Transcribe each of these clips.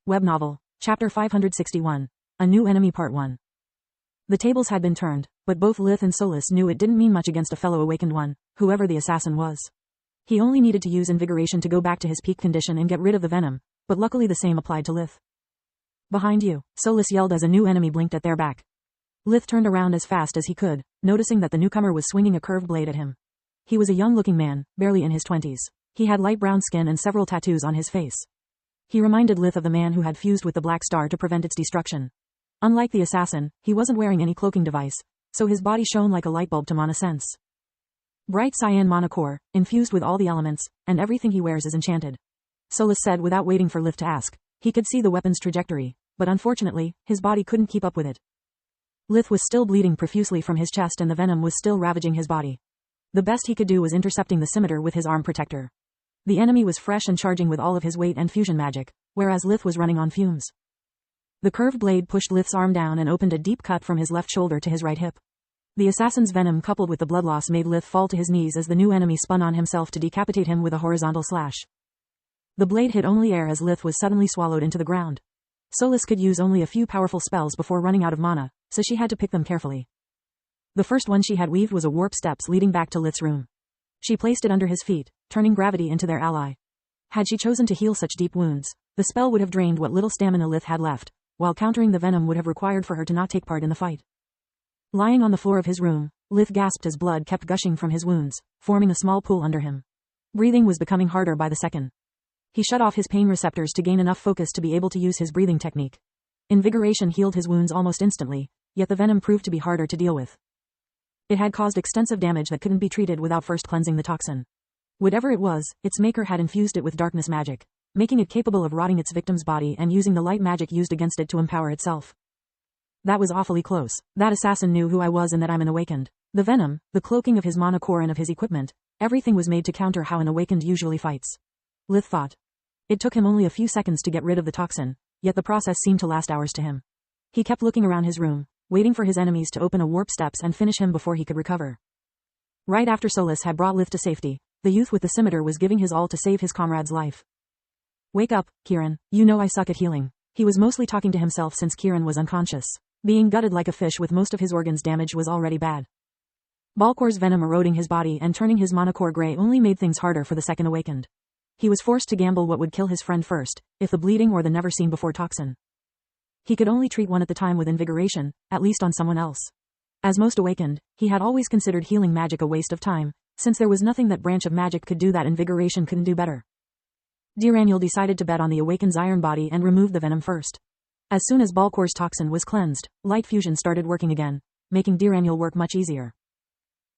RomanceWebNovel, Chapter 561. A New Enemy Part 1. The tables had been turned, but both Lith and Solus knew it didn't mean much against a fellow awakened one, whoever the assassin was. He only needed to use invigoration to go back to his peak condition and get rid of the venom, but luckily the same applied to Lith. "Behind you," Solus yelled as a new enemy blinked at their back. Lith turned around as fast as he could, noticing that the newcomer was swinging a curved blade at him. He was a young-looking man, barely in his 20s. He had light brown skin and several tattoos on his face. He reminded Lith of the man who had fused with the Black Star to prevent its destruction. Unlike the assassin, he wasn't wearing any cloaking device, so his body shone like a light bulb to Mana sense. Bright cyan mana core, infused with all the elements, and everything he wears is enchanted. Solus said without waiting for Lith to ask. He could see the weapon's trajectory, but unfortunately, his body couldn't keep up with it. Lith was still bleeding profusely from his chest and the venom was still ravaging his body. The best he could do was intercepting the scimitar with his arm protector. The enemy was fresh and charging with all of his weight and fusion magic, whereas Lith was running on fumes. The curved blade pushed Lith's arm down and opened a deep cut from his left shoulder to his right hip. The assassin's venom coupled with the blood loss made Lith fall to his knees as the new enemy spun on himself to decapitate him with a horizontal slash. The blade hit only air as Lith was suddenly swallowed into the ground. Solus could use only a few powerful spells before running out of mana, so she had to pick them carefully. The first one she had weaved was a warp steps leading back to Lith's room. She placed it under his feet, turning gravity into their ally. Had she chosen to heal such deep wounds, the spell would have drained what little stamina Lith had left, while countering the venom would have required for her to not take part in the fight. Lying on the floor of his room, Lith gasped as blood kept gushing from his wounds, forming a small pool under him. Breathing was becoming harder by the second. He shut off his pain receptors to gain enough focus to be able to use his breathing technique. Invigoration healed his wounds almost instantly, yet the venom proved to be harder to deal with. It had caused extensive damage that couldn't be treated without first cleansing the toxin. Whatever it was, its maker had infused it with darkness magic, making it capable of rotting its victim's body and using the light magic used against it to empower itself. That was awfully close. That assassin knew who I was and that I'm an awakened. The venom, the cloaking of his mana core and of his equipment, everything was made to counter how an awakened usually fights. Lith thought. It took him only a few seconds to get rid of the toxin, yet the process seemed to last hours to him. He kept looking around his room, waiting for his enemies to open a warp steps and finish him before he could recover. Right after Solus had brought Lith to safety, the youth with the scimitar was giving his all to save his comrade's life. "Wake up, Kieran, you know I suck at healing." He was mostly talking to himself since Kieran was unconscious. Being gutted like a fish with most of his organs damaged was already bad. Balcor's venom eroding his body and turning his mana core gray only made things harder for the second awakened. He was forced to gamble what would kill his friend first, if the bleeding or the never-seen-before toxin. He could only treat one at the time with invigoration, at least on someone else. As most awakened, he had always considered healing magic a waste of time, since there was nothing that branch of magic could do that invigoration couldn't do better. Diraniel decided to bet on the awakened's iron body and remove the venom first. As soon as Balcor's toxin was cleansed, light fusion started working again, making Diraniel work much easier.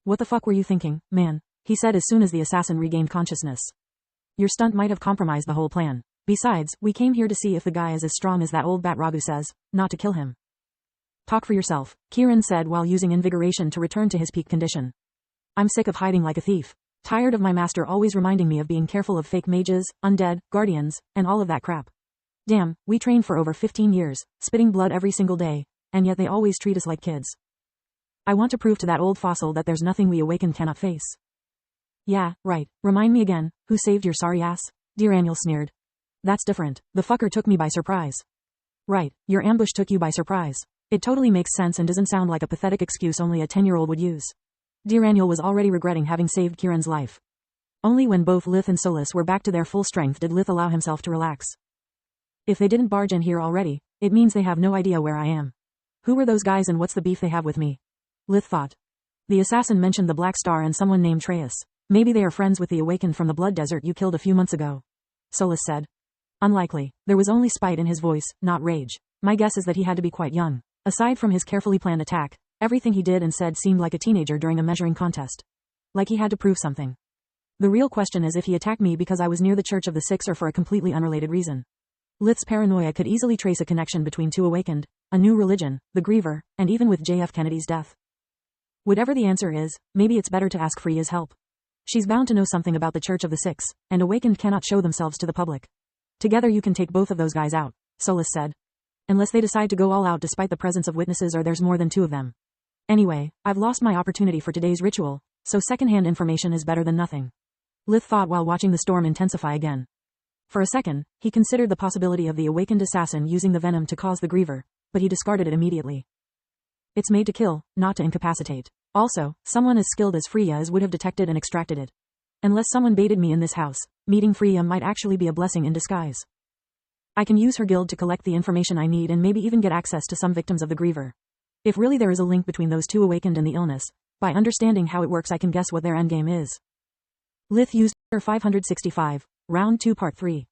"What the fuck were you thinking, man?" he said as soon as the assassin regained consciousness. "Your stunt might have compromised the whole plan. Besides, we came here to see if the guy is as strong as that old bat Ragu says, not to kill him." "Talk for yourself," Kieran said while using invigoration to return to his peak condition. "I'm sick of hiding like a thief. Tired of my master always reminding me of being careful of fake mages, undead, guardians, and all of that crap. Damn, we trained for over 15 years, spitting blood every single day, and yet they always treat us like kids. I want to prove to that old fossil that there's nothing we awakened cannot face." "Yeah, right. Remind me again, who saved your sorry ass?" Diraniel sneered. "That's different. The fucker took me by surprise." "Right, your ambush took you by surprise. It totally makes sense and doesn't sound like a pathetic excuse only a 10-year-old would use." Diraniel was already regretting having saved Kieran's life. Only when both Lith and Solus were back to their full strength did Lith allow himself to relax. "If they didn't barge in here already, it means they have no idea where I am. Who were those guys and what's the beef they have with me?" Lith thought. The assassin mentioned the Black Star and someone named Treyas. "Maybe they are friends with the awakened from the Blood Desert you killed a few months ago," Solus said. "Unlikely." There was only spite in his voice, not rage. "My guess is that he had to be quite young. Aside from his carefully planned attack, everything he did and said seemed like a teenager during a measuring contest. Like he had to prove something. The real question is if he attacked me because I was near the Church of the Six or for a completely unrelated reason." Lith's paranoia could easily trace a connection between two awakened, a new religion, the Griever, and even with JF Kennedy's death. Whatever the answer is, maybe it's better to ask Freya's help. She's bound to know something about the Church of the Six, and awakened cannot show themselves to the public. "Together you can take both of those guys out," Solus said. "Unless they decide to go all out despite the presence of witnesses or there's more than two of them. Anyway, I've lost my opportunity for today's ritual, so secondhand information is better than nothing." Lith thought while watching the storm intensify again. For a second, he considered the possibility of the awakened assassin using the venom to cause the griever, but he discarded it immediately. It's made to kill, not to incapacitate. Also, someone as skilled as Freya would have detected and extracted it. Unless someone baited me in this house, meeting Freya might actually be a blessing in disguise. I can use her guild to collect the information I need and maybe even get access to some victims of the griever. If really there is a link between those two awakened and the illness, by understanding how it works I can guess what their endgame is. Lith used 565, Round 2 Part 3.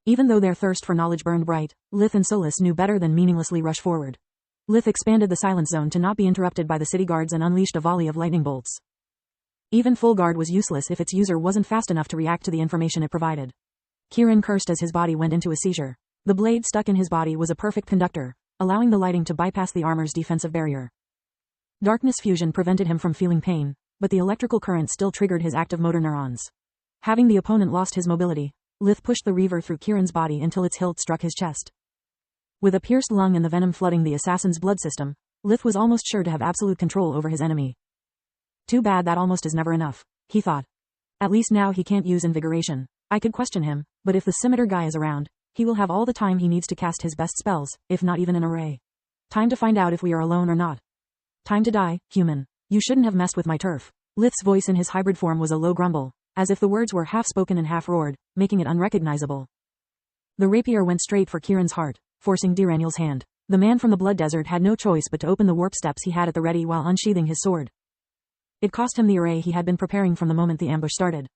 Even though their thirst for knowledge burned bright, Lith and Solus knew better than meaninglessly rush forward. Lith expanded the silence zone to not be interrupted by the city guards and unleashed a volley of lightning bolts. Even full guard was useless if its user wasn't fast enough to react to the information it provided. Kieran cursed as his body went into a seizure. The blade stuck in his body was a perfect conductor, allowing the lighting to bypass the armor's defensive barrier. Darkness fusion prevented him from feeling pain, but the electrical current still triggered his active motor neurons. Having the opponent lost his mobility, Lith pushed the reaver through Kieran's body until its hilt struck his chest. With a pierced lung and the venom flooding the assassin's blood system, Lith was almost sure to have absolute control over his enemy. Too bad that almost is never enough, he thought. At least now he can't use invigoration. I could question him, but if the scimitar guy is around, he will have all the time he needs to cast his best spells, if not even an array. Time to find out if we are alone or not. Time to die, human. You shouldn't have messed with my turf. Lith's voice in his hybrid form was a low grumble, as if the words were half spoken and half roared, making it unrecognizable. The rapier went straight for Kieran's heart, forcing Dyraniel's hand. The man from the Blood Desert had no choice but to open the warp steps he had at the ready while unsheathing his sword. It cost him the array he had been preparing from the moment the ambush started.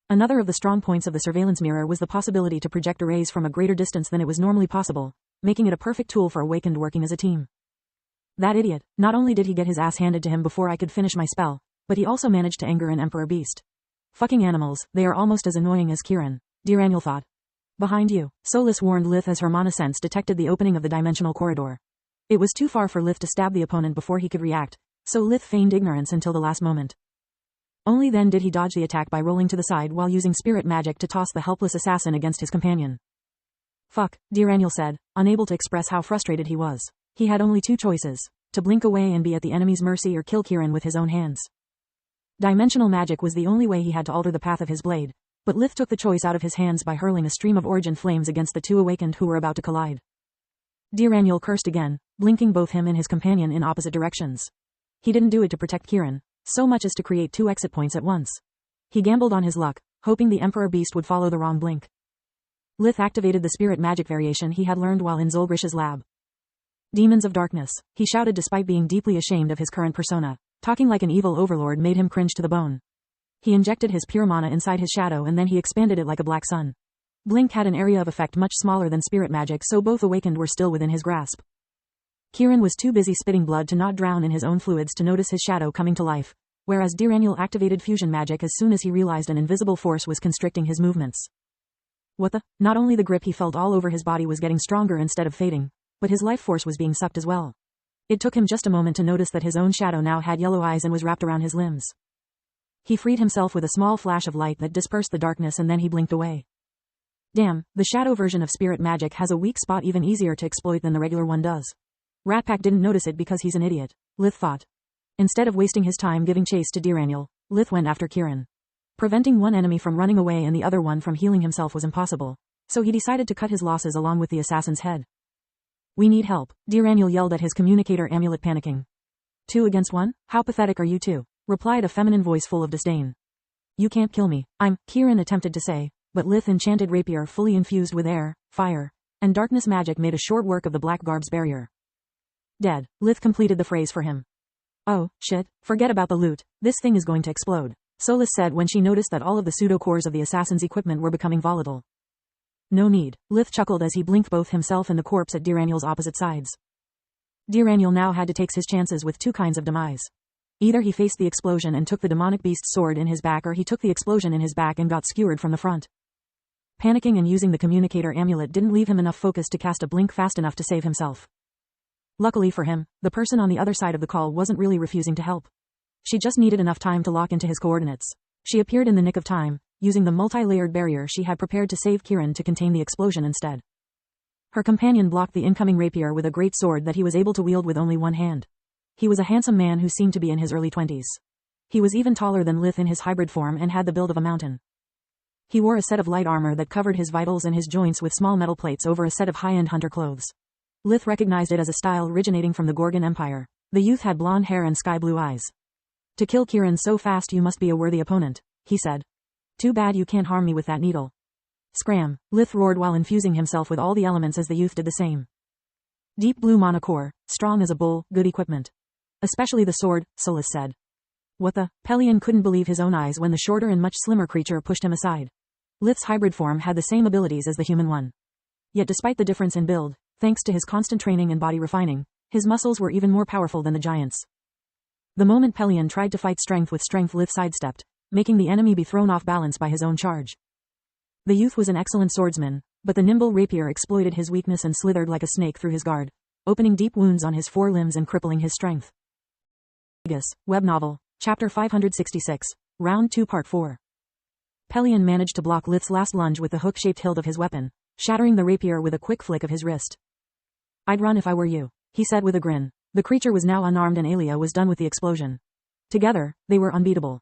Another of the strong points of the surveillance mirror was the possibility to project arrays from a greater distance than it was normally possible, making it a perfect tool for awakened working as a team. That idiot, not only did he get his ass handed to him before I could finish my spell, but he also managed to anger an Emperor Beast. Fucking animals, they are almost as annoying as Kieran, Dyraniel thought. Behind you, Solus warned Lith as her monosense detected the opening of the dimensional corridor. It was too far for Lith to stab the opponent before he could react, so Lith feigned ignorance until the last moment. Only then did he dodge the attack by rolling to the side while using spirit magic to toss the helpless assassin against his companion. Fuck, Dyraniel said, unable to express how frustrated he was. He had only two choices, to blink away and be at the enemy's mercy or kill Kieran with his own hands. Dimensional magic was the only way he had to alter the path of his blade, but Lith took the choice out of his hands by hurling a stream of origin flames against the two awakened who were about to collide. Dyraniel cursed again, blinking both him and his companion in opposite directions. He didn't do it to protect Kieran, so much as to create two exit points at once. He gambled on his luck, hoping the Emperor Beast would follow the wrong blink. Lith activated the spirit magic variation he had learned while in Zolgrish's lab. Demons of darkness, he shouted despite being deeply ashamed of his current persona. Talking like an evil overlord made him cringe to the bone. He injected his pure mana inside his shadow and then he expanded it like a black sun. Blink had an area of effect much smaller than spirit magic, so both awakened were still within his grasp. Kieran was too busy spitting blood to not drown in his own fluids to notice his shadow coming to life, whereas Dyraniel activated fusion magic as soon as he realized an invisible force was constricting his movements. What the? Not only the grip he felt all over his body was getting stronger instead of fading, but his life force was being sucked as well. It took him just a moment to notice that his own shadow now had yellow eyes and was wrapped around his limbs. He freed himself with a small flash of light that dispersed the darkness and then he blinked away. Damn, the shadow version of spirit magic has a weak spot even easier to exploit than the regular one does. Ratpack didn't notice it because he's an idiot, Lith thought. Instead of wasting his time giving chase to Dyraniel, Lith went after Kieran. Preventing one enemy from running away and the other one from healing himself was impossible, so he decided to cut his losses along with the assassin's head. We need help, Dyraniel yelled at his communicator amulet, panicking. 2 against 1? How pathetic are you two? Replied a feminine voice full of disdain. You can't kill me, Kieran attempted to say, but Lith enchanted rapier fully infused with air, fire, and darkness magic made a short work of the black garb's barrier. Dead, Lith completed the phrase for him. Oh, shit, forget about the loot, this thing is going to explode, Solus said when she noticed that all of the pseudo-cores of the assassin's equipment were becoming volatile. No need, Lith chuckled as he blinked both himself and the corpse at Dyraniel's opposite sides. Dyraniel now had to take his chances with two kinds of demise. Either he faced the explosion and took the demonic beast's sword in his back, or he took the explosion in his back and got skewered from the front. Panicking and using the communicator amulet didn't leave him enough focus to cast a blink fast enough to save himself. Luckily for him, the person on the other side of the call wasn't really refusing to help. She just needed enough time to lock into his coordinates. She appeared in the nick of time, using the multi-layered barrier she had prepared to save Kieran to contain the explosion instead. Her companion blocked the incoming rapier with a great sword that he was able to wield with only one hand. He was a handsome man who seemed to be in his early 20s. He was even taller than Lith in his hybrid form and had the build of a mountain. He wore a set of light armor that covered his vitals and his joints with small metal plates over a set of high-end hunter clothes. Lith recognized it as a style originating from the Gorgon Empire. The youth had blonde hair and sky-blue eyes. "To kill Kieran so fast you must be a worthy opponent," he said. "Too bad you can't harm me with that needle." "Scram," Lith roared while infusing himself with all the elements as the youth did the same. "Deep blue monocore, strong as a bull, good equipment. Especially the sword," Solus said. "What the?" Pelion couldn't believe his own eyes when the shorter and much slimmer creature pushed him aside. Lith's hybrid form had the same abilities as the human one. Yet despite the difference in build, thanks to his constant training and body refining, his muscles were even more powerful than the giant's. The moment Pelion tried to fight strength with strength, Lith sidestepped, making the enemy be thrown off balance by his own charge. The youth was an excellent swordsman, but the nimble rapier exploited his weakness and slithered like a snake through his guard, opening deep wounds on his forelimbs and crippling his strength. Magus, web novel, Chapter 566, Round 2 Part 4. Pelion managed to block Lith's last lunge with the hook-shaped hilt of his weapon, shattering the rapier with a quick flick of his wrist. "I'd run if I were you," he said with a grin. The creature was now unarmed and Aelia was done with the explosion. Together, they were unbeatable.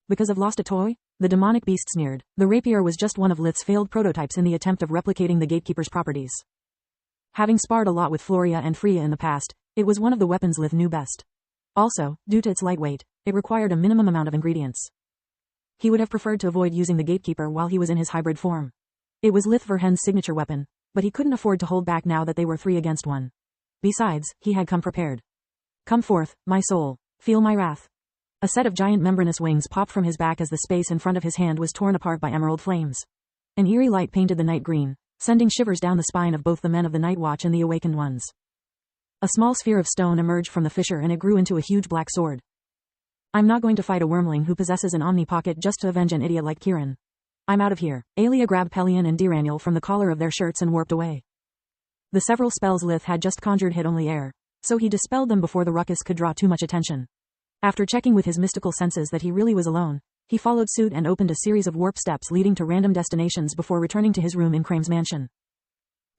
"Because I've lost a toy?" The demonic beast sneered. The rapier was just one of Lith's failed prototypes in the attempt of replicating the gatekeeper's properties. Having sparred a lot with Floria and Freya in the past, it was one of the weapons Lith knew best. Also, due to its light weight, it required a minimum amount of ingredients. He would have preferred to avoid using the gatekeeper while he was in his hybrid form. It was Lith Verhen's signature weapon, but he couldn't afford to hold back now that they were 3 against 1. Besides, he had come prepared. "Come forth, my soul. Feel my wrath." A set of giant membranous wings popped from his back as the space in front of his hand was torn apart by emerald flames. An eerie light painted the night green, sending shivers down the spine of both the men of the Night Watch and the awakened ones. A small sphere of stone emerged from the fissure and it grew into a huge black sword. "I'm not going to fight a wormling who possesses an omni pocket just to avenge an idiot like Kieran. I'm out of here." Aelia grabbed Pelion and Diraniel from the collar of their shirts and warped away. The several spells Lith had just conjured hit only air, so he dispelled them before the ruckus could draw too much attention. After checking with his mystical senses that he really was alone, he followed suit and opened a series of warp steps leading to random destinations before returning to his room in Krame's mansion.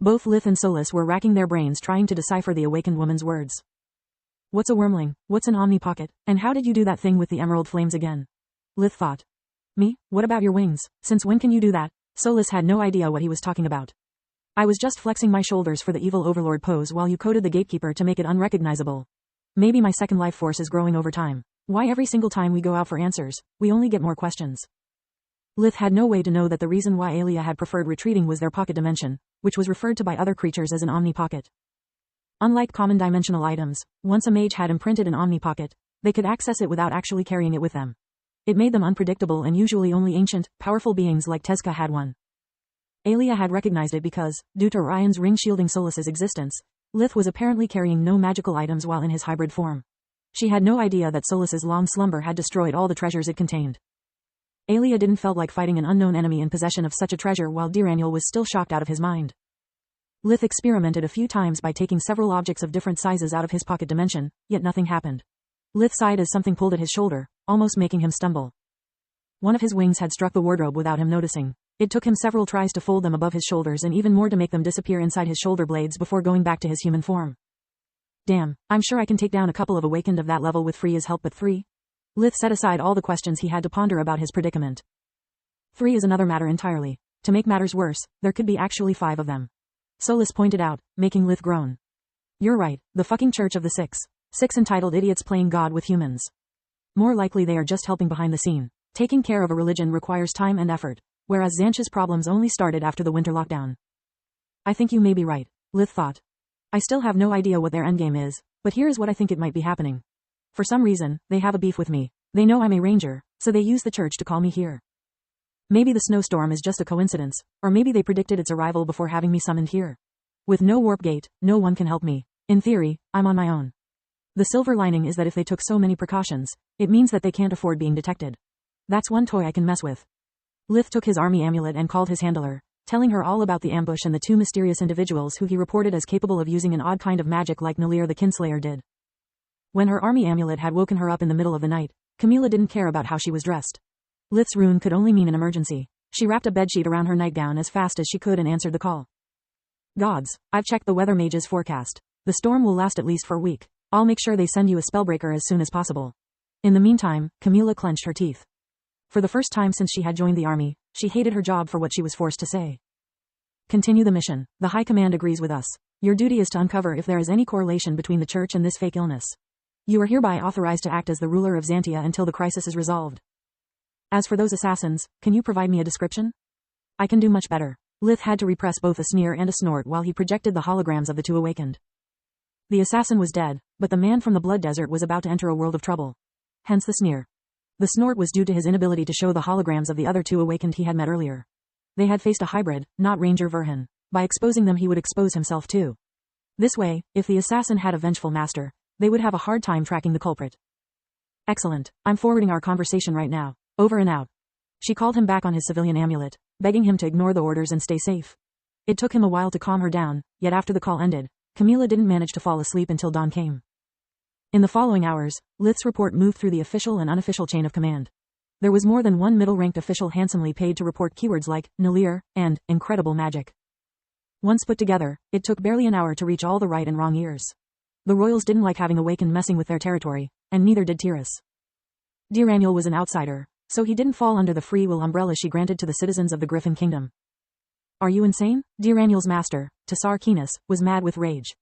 Both Lith and Solus were racking their brains trying to decipher the awakened woman's words. "What's a wormling? What's an omni pocket? And how did you do that thing with the emerald flames again?" Lith thought. "Me? What about your wings? Since when can you do that?" Solus had no idea what he was talking about. "I was just flexing my shoulders for the evil overlord pose while you coded the gatekeeper to make it unrecognizable. Maybe my second life force is growing over time. Why every single time we go out for answers, we only get more questions?" Lith had no way to know that the reason why Aelia had preferred retreating was their pocket dimension, which was referred to by other creatures as an omni pocket. Unlike common dimensional items, once a mage had imprinted an omni pocket, they could access it without actually carrying it with them. It made them unpredictable and usually only ancient, powerful beings like Tezca had one. Aelia had recognized it because, due to Orion's ring shielding Solus's existence, Lith was apparently carrying no magical items while in his hybrid form. She had no idea that Solus's long slumber had destroyed all the treasures it contained. Aelia didn't feel like fighting an unknown enemy in possession of such a treasure while Diraniel was still shocked out of his mind. Lith experimented a few times by taking several objects of different sizes out of his pocket dimension, yet nothing happened. Lith sighed as something pulled at his shoulder, almost making him stumble. One of his wings had struck the wardrobe without him noticing. It took him several tries to fold them above his shoulders and even more to make them disappear inside his shoulder blades before going back to his human form. "Damn, I'm sure I can take down a couple of awakened of that level with Freya's help, but 3? Lith set aside all the questions he had to ponder about his predicament. 3 is another matter entirely. To make matters worse, there could be actually 5 of them. Solus pointed out, making Lith groan. "You're right, the fucking Church of the Six. 6 entitled idiots playing God with humans. More likely they are just helping behind the scene. Taking care of a religion requires time and effort, whereas Xantia's problems only started after the winter lockdown." "I think you may be right," Lith thought. "I still have no idea what their endgame is, but here is what I think it might be happening. For some reason, they have a beef with me. They know I'm a ranger, so they use the church to call me here. Maybe the snowstorm is just a coincidence, or maybe they predicted its arrival before having me summoned here. With no warp gate, no one can help me. In theory, I'm on my own. The silver lining is that if they took so many precautions, it means that they can't afford being detected. That's one toy I can mess with." Lith took his army amulet and called his handler, telling her all about the ambush and the 2 mysterious individuals who he reported as capable of using an odd kind of magic like Nalir the Kinslayer did. When her army amulet had woken her up in the middle of the night, Camilla didn't care about how she was dressed. Lith's rune could only mean an emergency. She wrapped a bedsheet around her nightgown as fast as she could and answered the call. "Gods, I've checked the weather mage's forecast. The storm will last at least for a week. I'll make sure they send you a spellbreaker as soon as possible." In the meantime, Camilla clenched her teeth. For the first time since she had joined the army, she hated her job for what she was forced to say. Continue the mission. The High Command agrees with us. Your duty is to uncover if there is any correlation between the church and this fake illness. You are hereby authorized to act as the ruler of Xantia until the crisis is resolved. As for those assassins, can you provide me a description? I can do much better. Lith had to repress both a sneer and a snort while he projected the holograms of the two awakened. The assassin was dead, but the man from the Blood Desert was about to enter a world of trouble. Hence the sneer. The snort was due to his inability to show the holograms of the other two awakened he had met earlier. They had faced a hybrid, not Ranger Verhin. By exposing them he would expose himself too. This way, if the assassin had a vengeful master, they would have a hard time tracking the culprit. Excellent. I'm forwarding our conversation right now. Over and out. She called him back on his civilian amulet, begging him to ignore the orders and stay safe. It took him a while to calm her down, yet after the call ended, Camila didn't manage to fall asleep until dawn came. In the following hours, Lith's report moved through the official and unofficial chain of command. There was more than one middle-ranked official handsomely paid to report keywords like Nalir and incredible magic. Once put together, it took barely an hour to reach all the right and wrong ears. The royals didn't like having awakened messing with their territory, and neither did Tiras. Diraniel was an outsider, so he didn't fall under the free will umbrella she granted to the citizens of the Griffin Kingdom. Are you insane? Diraniel's master, Tassar Keenis, was mad with rage.